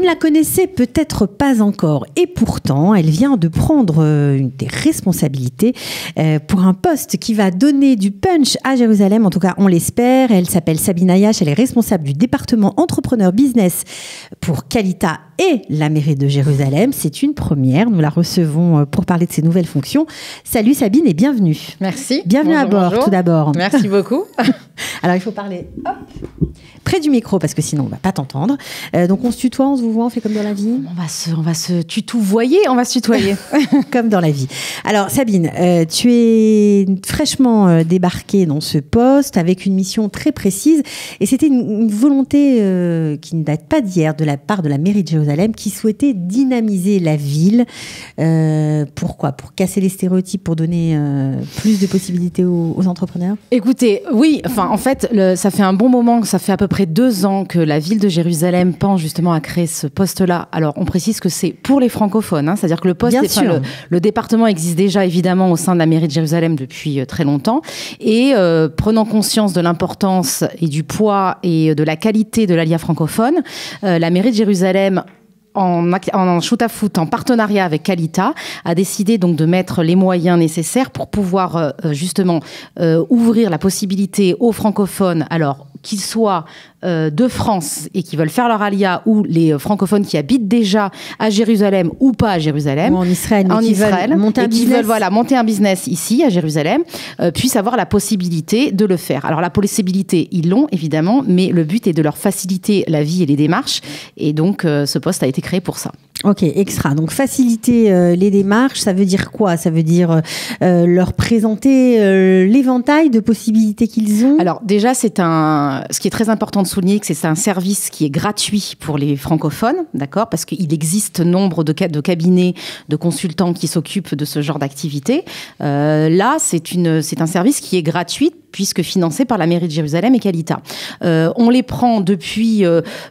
ne la connaissez peut-être pas encore et pourtant, elle vient de prendre des responsabilités pour un poste qui va donner du punch à Jérusalem. En tout cas, on l'espère. Elle s'appelle Sabine Ayash. Elle est responsable du département entrepreneur business pour Qualita et la mairie de Jérusalem. C'est une première. Nous la recevons pour parler de ses nouvelles fonctions. Salut Sabine et bienvenue. Merci. Bienvenue à bord tout d'abord. Merci beaucoup. Alors il faut parler près du micro parce que sinon on ne va pas t'entendre. Donc on se tutoie, on se voit, on fait comme dans la vie. On va se tutoyer, on va se tutoyer. Comme dans la vie. Alors Sabine, tu es fraîchement débarquée dans ce poste avec une mission très précise et c'était une volonté qui ne date pas d'hier de la part de la mairie de Jérusalem qui souhaitait dynamiser la ville. Pourquoi ? Pour casser les stéréotypes, pour donner plus de possibilités aux entrepreneurs ? Écoutez, oui, en fait, ça fait un bon moment, ça fait à peu près 2 ans que la ville de Jérusalem pense justement à créer ce poste-là. Alors, on précise que c'est pour les francophones, hein, c'est-à-dire que le poste, le département existe déjà évidemment au sein de la mairie de Jérusalem depuis très longtemps. Et prenant conscience de l'importance et du poids et de la qualité de l'Aliyah francophone, la mairie de Jérusalem, en shoot-à-foot, en partenariat avec Qualita, a décidé donc de mettre les moyens nécessaires pour pouvoir justement ouvrir la possibilité aux francophones, alors qu'ils soient de France et qui veulent faire leur aliyah, ou les francophones qui habitent déjà à Jérusalem ou pas à Jérusalem, ou en Israël, qui veulent monter un business ici à Jérusalem, puissent avoir la possibilité de le faire. Alors la possibilité, ils l'ont évidemment, mais le but est de leur faciliter la vie et les démarches, et donc ce poste a été créé pour ça. Ok, extra. Donc faciliter les démarches, ça veut dire quoi ? Ça veut dire leur présenter l'éventail de possibilités qu'ils ont ? Alors déjà, ce qui est très important de souligner, que c'est un service qui est gratuit pour les francophones, d'accord ? Parce qu'il existe nombre de cabinets, de consultants qui s'occupent de ce genre d'activité. Là, c'est un service qui est gratuit, puisque financé par la mairie de Jérusalem et Qualita. On les prend depuis,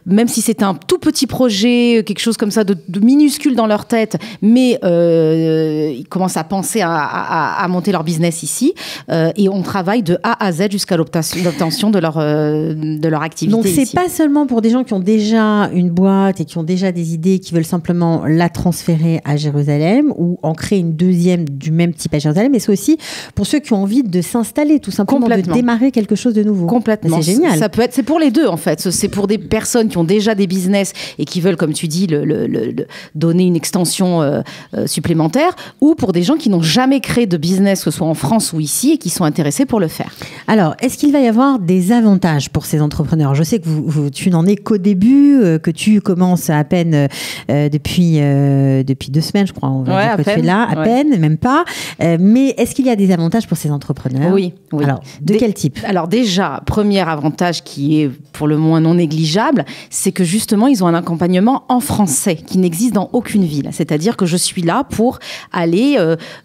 même si c'est un tout petit projet, quelque chose comme ça de minuscule dans leur tête, mais ils commencent à penser à monter leur business ici, et on travaille de A à Z jusqu'à l'obtention de leur activité. Donc c'est ici. Pas seulement pour des gens qui ont déjà une boîte et qui ont déjà des idées, qui veulent simplement la transférer à Jérusalem ou en créer une deuxième du même type à Jérusalem, mais c'est aussi pour ceux qui ont envie de s'installer tout simplement, de démarrer quelque chose de nouveau. Complètement. C'est génial. Ça peut être, c'est pour les deux en fait. C'est pour des personnes qui ont déjà des business et qui veulent, comme tu dis, donner une extension supplémentaire, ou pour des gens qui n'ont jamais créé de business, que ce soit en France ou ici, et qui sont intéressés pour le faire. Alors, est-ce qu'il va y avoir des avantages pour ces entrepreneurs ? Je sais que tu n'en es qu'au début, que tu commences à peine depuis 2 semaines, je crois. On va dire que tu es là, à peine, même pas. Mais est-ce qu'il y a des avantages pour ces entrepreneurs ? Oui. Alors, de quel type ? Alors déjà, premier avantage qui est pour le moins non négligeable, c'est que justement, ils ont un accompagnement en français qui n'existe dans aucune ville. C'est-à-dire que je suis là pour aller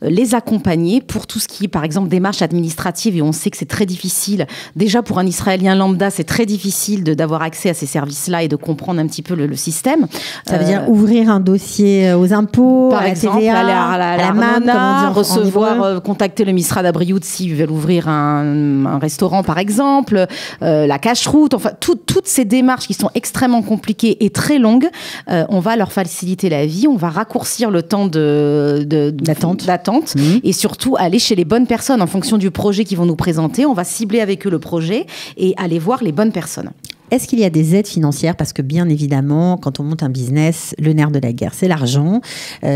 les accompagner pour tout ce qui est, par exemple, démarches administratives, et on sait que c'est très difficile. Déjà, pour un Israélien lambda, c'est très difficile d'avoir accès à ces services-là et de comprendre un petit peu le système. Ça veut dire ouvrir un dossier aux impôts, par à la exemple, TVA, à la MAM, recevoir, contacter le Misrad Abriout s'ils veulent ouvrir un restaurant, par exemple, la cache-route, enfin, toutes ces démarches qui sont extrêmement compliquées et très longues, on va leur faciliter la vie, on va raccourcir le temps d'attente et surtout aller chez les bonnes personnes en fonction du projet qu'ils vont nous présenter. On va cibler avec eux le projet et aller voir les bonnes personnes. Est-ce qu'il y a des aides financières ? Parce que bien évidemment, quand on monte un business, le nerf de la guerre, c'est l'argent.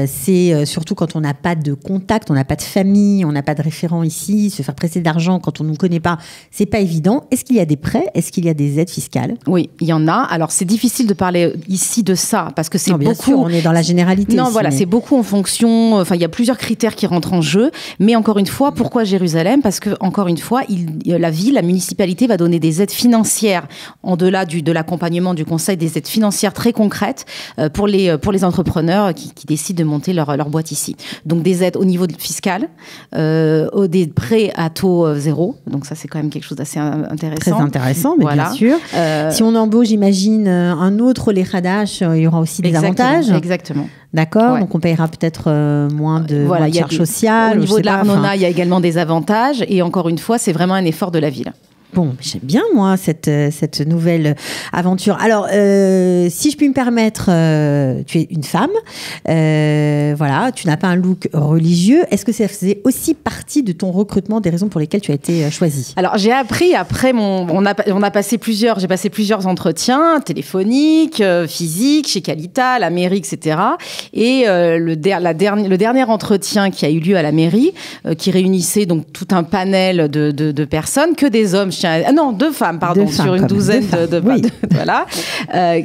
C'est surtout quand on n'a pas de contact, on n'a pas de famille, on n'a pas de référent ici. Se faire prêter de l'argent quand on ne nous connaît pas, c'est pas évident. Est-ce qu'il y a des prêts ? Est-ce qu'il y a des aides fiscales ? Oui, il y en a. Alors, c'est difficile de parler ici de ça parce que c'est beaucoup. Bien sûr, on est dans la généralité. Non, ici, voilà, c'est beaucoup en fonction. Enfin, il y a plusieurs critères qui rentrent en jeu. Mais encore une fois, pourquoi Jérusalem ? Parce que encore une fois, la ville, la municipalité va donner des aides financières en delà de l'accompagnement du conseil, des aides financières très concrètes pour les entrepreneurs qui décident de monter leur boîte ici. Donc des aides au niveau fiscal, des prêts à taux zéro. Donc ça, c'est quand même quelque chose d'assez intéressant. Très intéressant, mais bien sûr. Si on embauche, j'imagine, un autre les Hadash, il y aura aussi des avantages. Exactement. D'accord, donc on payera peut-être moins de charges sociales. Au niveau de l'Arnona, il y a également des avantages. Et encore une fois, c'est vraiment un effort de la ville. Bon, j'aime bien, moi, cette nouvelle aventure. Alors, si je puis me permettre, tu es une femme, voilà, tu n'as pas un look religieux. Est-ce que ça faisait aussi partie de ton recrutement, des raisons pour lesquelles tu as été choisie? Alors, j'ai appris après j'ai passé plusieurs entretiens téléphoniques, physiques, chez Qualita, à la mairie, etc. Et le dernier entretien qui a eu lieu à la mairie, qui réunissait donc tout un panel de personnes, que des hommes. Non, 2 femmes, pardon, sur une douzaine oui. Voilà.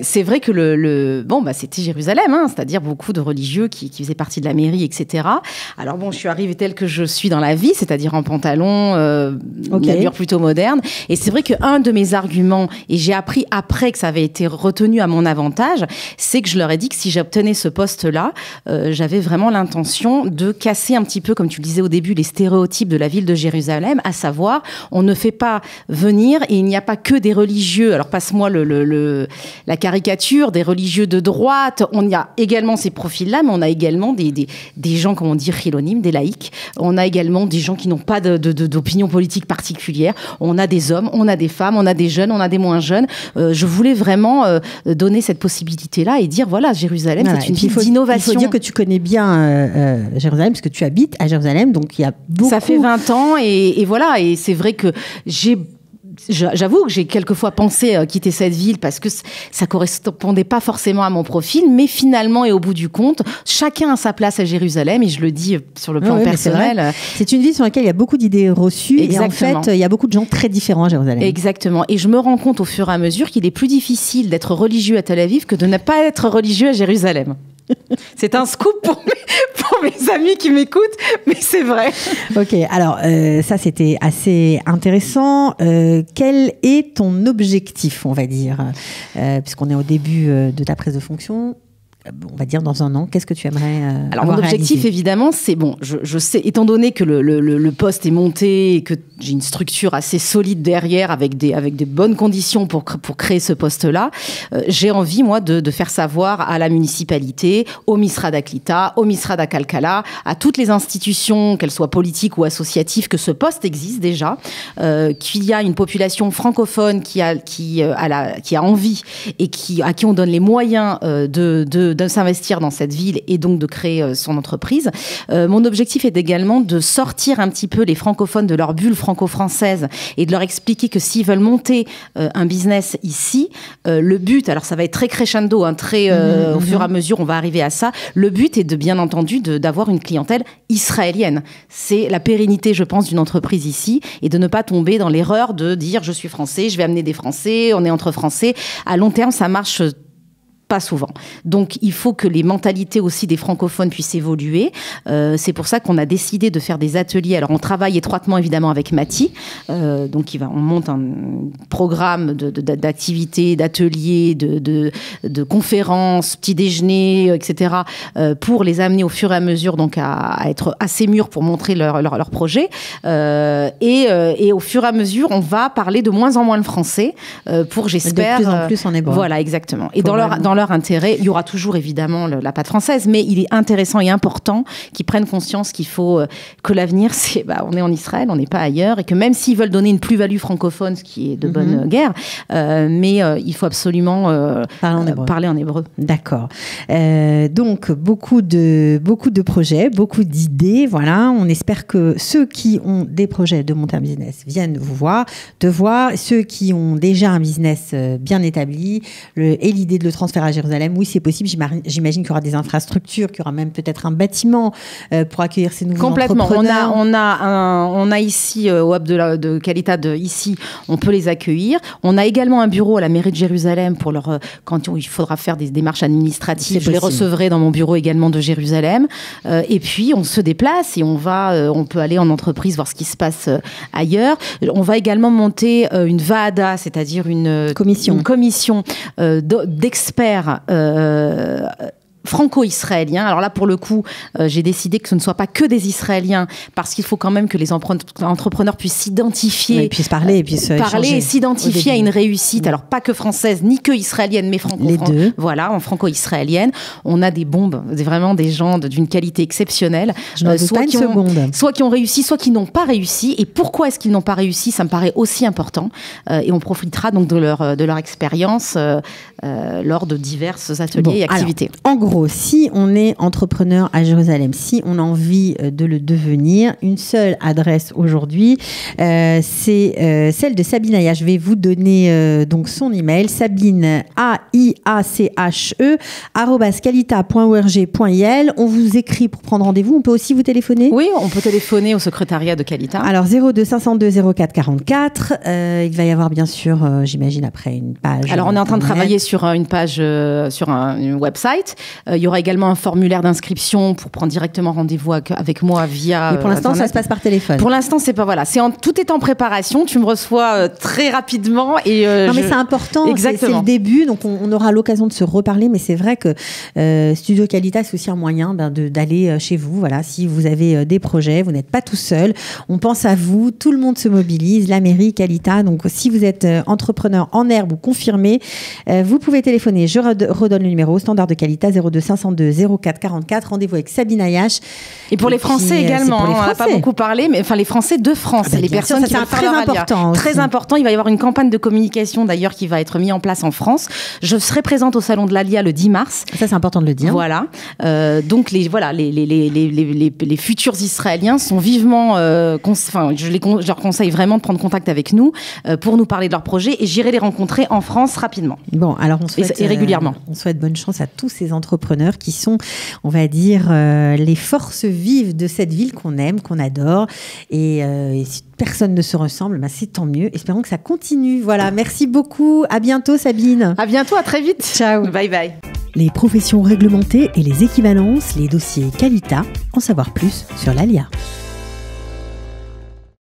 C'est vrai que c'était Jérusalem, hein, c'est-à-dire beaucoup de religieux qui faisaient partie de la mairie, etc. Alors bon, je suis arrivée telle que je suis dans la vie, c'est-à-dire en pantalon, une allure plutôt moderne. Et c'est vrai qu'un de mes arguments, et j'ai appris après que ça avait été retenu à mon avantage, c'est que je leur ai dit que si j'obtenais ce poste-là, j'avais vraiment l'intention de casser un petit peu, comme tu le disais au début, les stéréotypes de la ville de Jérusalem, à savoir, on ne fait pas venir et il n'y a pas que des religieux, alors passe-moi la caricature, des religieux de droite, on y a également ces profils-là, mais on a également des gens, comment dire, chilonimes, des laïcs, on a également des gens qui n'ont pas d'opinion politique particulière, on a des hommes, on a des femmes, on a des jeunes, on a des moins jeunes. Je voulais vraiment donner cette possibilité-là et dire, voilà, Jérusalem, voilà, c'est une ville d'innovation. Il faut dire que tu connais bien Jérusalem, parce que tu habites à Jérusalem, donc il y a beaucoup... Ça fait 20 ans, et voilà, et c'est vrai que j'avoue que j'ai quelquefois pensé quitter cette ville parce que ça correspondait pas forcément à mon profil, mais finalement et au bout du compte, chacun a sa place à Jérusalem, et je le dis sur le plan personnel. C'est une ville sur laquelle il y a beaucoup d'idées reçues. Exactement. Et en fait, il y a beaucoup de gens très différents à Jérusalem. Exactement. Et je me rends compte au fur et à mesure qu'il est plus difficile d'être religieux à Tel Aviv que de ne pas être religieux à Jérusalem. C'est un scoop pour mes amis qui m'écoutent, mais c'est vrai. Ok, alors ça c'était assez intéressant. Quel est ton objectif, on va dire, puisqu'on est au début de ta prise de fonction? On va dire dans un an, qu'est-ce que tu aimerais Alors mon objectif, évidemment, c'est je sais, étant donné que le poste est monté et que j'ai une structure assez solide derrière avec des bonnes conditions pour créer ce poste-là, j'ai envie, moi, de faire savoir à la municipalité, au Misrad Aklita, au Misrad Akalkala, à toutes les institutions, qu'elles soient politiques ou associatives, que ce poste existe déjà, qu'il y a une population francophone qui a envie et à qui on donne les moyens de s'investir dans cette ville et donc de créer son entreprise. Mon objectif est également de sortir un petit peu les francophones de leur bulle franco-française et de leur expliquer que s'ils veulent monter un business ici, le but, alors ça va être très crescendo, au fur et à mesure on va arriver à ça, le but est bien entendu d'avoir une clientèle israélienne. C'est la pérennité, je pense, d'une entreprise ici, et de ne pas tomber dans l'erreur de dire je suis français, je vais amener des Français, on est entre Français. À long terme, ça marche pas souvent. Donc, il faut que les mentalités aussi des francophones puissent évoluer. C'est pour ça qu'on a décidé de faire des ateliers. Alors, on travaille étroitement, évidemment, avec Mati. Donc, on monte un programme d'activités, d'ateliers, de conférences, petits déjeuners, etc., pour les amener au fur et à mesure donc à être assez mûrs pour montrer leur projet. Et au fur et à mesure, on va parler de moins en moins le français pour, j'espère... De plus en plus en hébreu. Voilà, exactement. Et dans leur intérêt, il y aura toujours évidemment la patte française, mais il est intéressant et important qu'ils prennent conscience qu'il faut que l'avenir, on est en Israël, on n'est pas ailleurs, et que même s'ils veulent donner une plus-value francophone, ce qui est de bonne guerre, mais il faut absolument parler en hébreu. D'accord. Donc beaucoup de projets, beaucoup d'idées. Voilà, on espère que ceux qui ont des projets de monter un business viennent te voir. Ceux qui ont déjà un business bien établi et l'idée de le transférer à Jérusalem, oui, c'est possible. J'imagine qu'il y aura des infrastructures, qu'il y aura même peut-être un bâtiment pour accueillir ces nouveaux entrepreneurs. On a ici, au hub de Qualita, ici, on peut les accueillir. On a également un bureau à la mairie de Jérusalem quand il faudra faire des démarches administratives. Je les recevrai dans mon bureau également de Jérusalem. Et puis, on se déplace et on peut aller en entreprise voir ce qui se passe ailleurs. On va également monter une VAADA, c'est-à-dire une commission d'experts franco-israéliens. Alors là, pour le coup, j'ai décidé que ce ne soit pas que des Israéliens, parce qu'il faut quand même que les entrepreneurs puissent s'identifier. Ils puissent parler et s'identifier à une réussite. Alors pas que française, ni que israélienne, mais les deux. Voilà, en franco-israélienne. On a des bombes, vraiment des gens d'une qualité exceptionnelle. Soit qui ont réussi, soit qui n'ont pas réussi. Et pourquoi est-ce qu'ils n'ont pas réussi? Ça me paraît aussi important. Et on profitera donc de leur expérience lors de divers ateliers et activités. Alors, en gros, si on est entrepreneur à Jérusalem, si on a envie de le devenir, une seule adresse aujourd'hui, c'est celle de Sabine Aya. Je vais vous donner donc son email, Sabine AIACHE @kalita.org.il. On vous écrit pour prendre rendez-vous. On peut aussi vous téléphoner? Oui, on peut téléphoner au secrétariat de Kalita. Alors 02 502 04 44. Il va y avoir bien sûr, j'imagine après une page. Alors on est en train de travailler sur une page, sur un website. Il y aura également un formulaire d'inscription pour prendre directement rendez-vous avec moi via. Mais pour l'instant, Internet. ça se passe par téléphone. Pour l'instant, c'est pas voilà. Tout est en préparation. Tu me reçois très rapidement et. Non, mais c'est important. Exactement. C'est le début, donc on aura l'occasion de se reparler. Mais c'est vrai que Studio Kalita, c'est aussi un moyen d'aller chez vous. Voilà, si vous avez des projets, vous n'êtes pas tout seul. On pense à vous. Tout le monde se mobilise. La mairie, Kalita. Donc, si vous êtes entrepreneur en herbe ou confirmé, vous pouvez téléphoner. Je redonne le numéro standard de Kalita 02 502 04 44. Rendez-vous avec Sabine Ayache. Et pour les Français également. On n'en a pas beaucoup parlé, mais enfin les Français de France, les personnes qui vont faire leur important. Très important. Il va y avoir une campagne de communication d'ailleurs qui va être mise en place en France. Je serai présente au salon de l'Alia le 10 mars. Ça, c'est important de le dire. Voilà. Donc les futurs Israéliens sont vivement. Je leur conseille vraiment de prendre contact avec nous pour nous parler de leur projet et j'irai les rencontrer en France rapidement. Bon, alors on souhaite et régulièrement. On souhaite bonne chance à tous ces entrepreneurs qui sont, on va dire, les forces vives de cette ville qu'on aime, qu'on adore. Et si personne ne se ressemble, c'est tant mieux. Espérons que ça continue. Voilà, merci beaucoup. À bientôt, Sabine. À bientôt, à très vite. Ciao. Bye bye. Les professions réglementées et les équivalences, les dossiers Kalita, en savoir plus sur l'Alia.